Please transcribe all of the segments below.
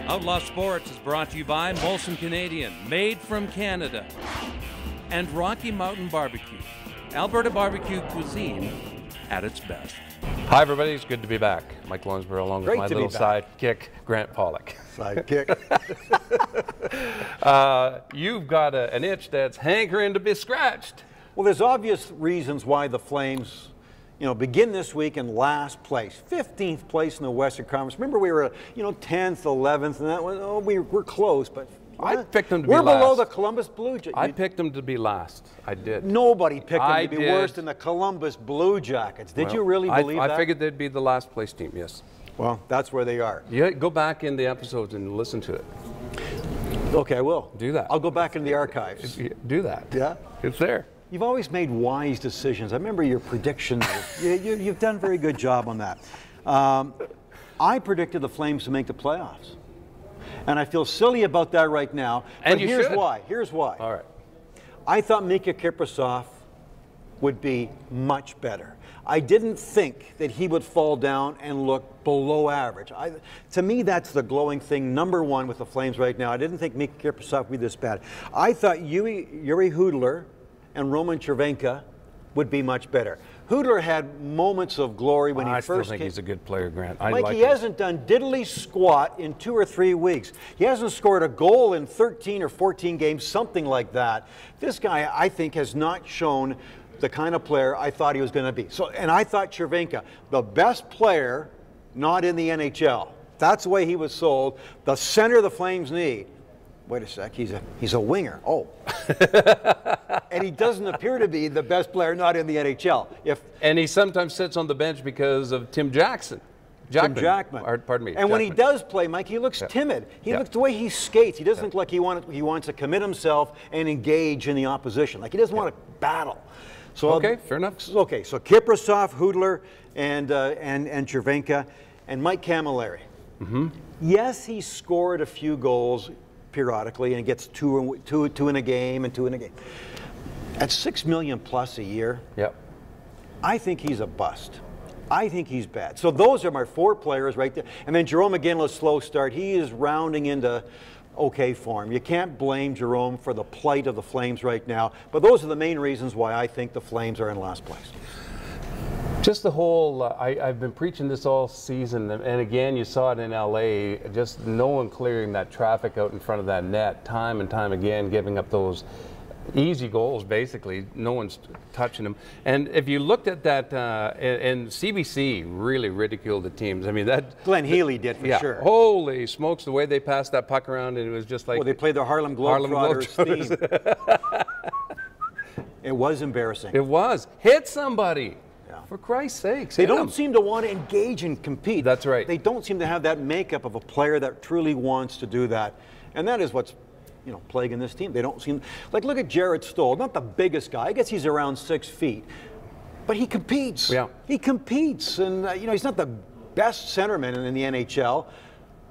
Outlaw Sports is brought to you by Molson Canadian, made from Canada, and Rocky Mountain Barbecue, Alberta barbecue cuisine at its best. Hi everybody, it's good to be back. Mike Lonsborough along with my little sidekick, Grant Pollock. Sidekick. You've got an itch that's hankering to be scratched. Well, there's obvious reasons why the Flames, begin this week in last place, 15th place in the Western Conference. Remember, we were, 10th, 11th, and that one. We're close, but I picked them to be last. We're below the Columbus Blue Jackets. I picked them to be last. I did. Nobody picked them to be worse than the Columbus Blue Jackets. Did you really believe that? I figured they'd be the last place team. Yes. Well, that's where they are. Yeah, go back in the episodes and listen to it. Okay, I will. Do that. I'll go back into the archives. Do that. Yeah. It's there. You've always made wise decisions. I remember your predictions. You've done a very good job on that. I predicted the Flames to make the playoffs. And I feel silly about that right now. And but here's why. Here's why. All right. I thought Miikka Kiprusoff would be much better. I didn't think that he would fall down and look below average. To me, that's the glowing thing, number one with the Flames right now. I didn't think Miikka Kiprusoff would be this bad. I thought Jiri Hudler and Roman Cervenka would be much better. Hudler had moments of glory when he first came. I still think he's a good player, Grant. Mike, he hasn't done diddly squat in 2 or 3 weeks. He hasn't scored a goal in 13 or 14 games, something like that. This guy, I think, has not shown the kind of player I thought he was going to be. And I thought Cervenka, the best player, not in the NHL. That's the way he was sold. The center the Flames need. Wait a sec, he's a winger. Oh. And he doesn't appear to be the best player not in the NHL. And he sometimes sits on the bench because of Tim Jackman. Pardon me. And when he does play, Mike, he looks timid. He looks the way he skates. He doesn't look like he wants to commit himself and engage in the opposition. Like he doesn't want to battle. So okay, fair enough. Okay, so Kiprusoff, Hudler, and Cervenka, and Mike Camilleri. Mm-hmm. Yes, he scored a few goals periodically, and gets two in a game and 2 in a game. At $6 million plus a year, I think he's a bust. I think he's bad. So those are my 4 players right there. And then Jerome again, a slow start. He is rounding into okay form. You can't blame Jerome for the plight of the Flames right now. But those are the main reasons why I think the Flames are in last place. Just the whole, I've been preaching this all season, and again, you saw it in LA, just no one clearing that traffic out in front of that net time and time again, giving up those easy goals, basically. No one's touching them. And if you looked at that, and CBC really ridiculed the teams. I mean, that Glenn Healy did for sure. Holy smokes, the way they passed that puck around, and it was just like. Well, they played the Harlem Globetrotters theme. It was embarrassing. It was. Hit somebody. For Christ's sakes. They don't seem to want to engage and compete. That's right. They don't seem to have that makeup of a player that truly wants to do that. And that is what's, plaguing this team. They don't seem, look at Jarrett Stoll, not the biggest guy. I guess he's around 6 feet. But he competes. Yeah. He competes. And, he's not the best centerman in the NHL.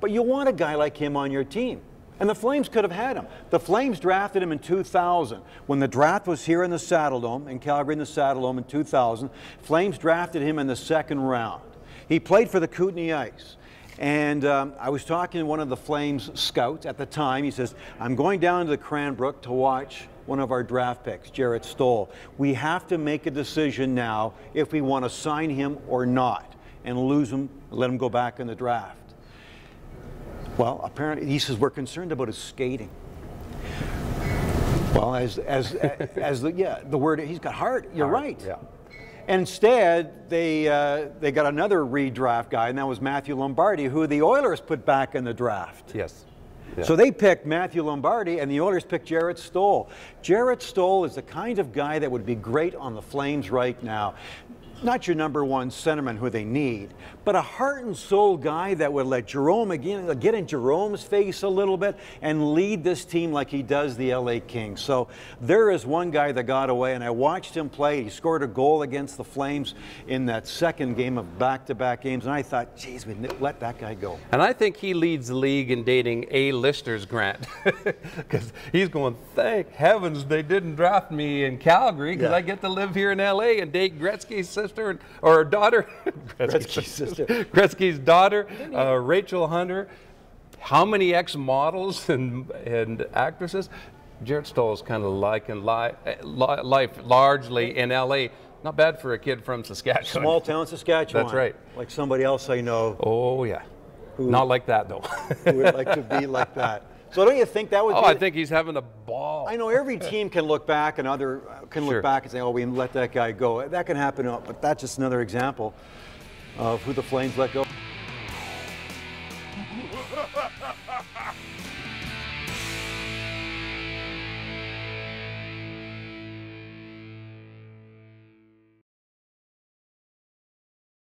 But you want a guy like him on your team. And the Flames could have had him. The Flames drafted him in 2000. When the draft was here in the Saddledome, in Calgary in the Saddledome in 2000, Flames drafted him in the 2nd round. He played for the Kootenay Ice. And I was talking to one of the Flames scouts at the time. He says, I'm going down to the Cranbrook to watch one of our draft picks, Jarrett Stoll. We have to make a decision now if we want to sign him or not and lose him, let him go back in the draft. Well, apparently, he says, we're concerned about his skating. Well, the word, he's got heart. You're right. Yeah. Instead, they got another redraft guy, and that was Matthew Lombardi, who the Oilers put back in the draft. Yes. Yeah. So they picked Matthew Lombardi, and the Oilers picked Jarrett Stoll. Jarrett Stoll is the kind of guy that would be great on the Flames right now. Not your number 1 centerman who they need, but a heart and soul guy that would let Jerome again get in Jerome's face a little bit and lead this team like he does the LA Kings. So there is one guy that got away, and I watched him play. He scored a goal against the Flames in that 2nd game of back-to-back games, and I thought, geez, we let that guy go. And I think he leads the league in dating A-listers, Grant, because he's going, thank heavens they didn't draft me in Calgary, because I get to live here in LA and date Gretzky's sister or daughter, Gretzky's daughter, Rachel Hunter. how many ex-models and actresses? Jarrett Stoll is kind of life largely in LA. Not bad for a kid from Saskatchewan. Small town Saskatchewan. That's right. Like somebody else I know. Oh yeah. Not like that though. Who would like to be like that. So don't you think that would be... I think he's having a ball. I know every team can look back and look back and say, oh, we let that guy go. That can happen, but that's just another example of who the Flames let go.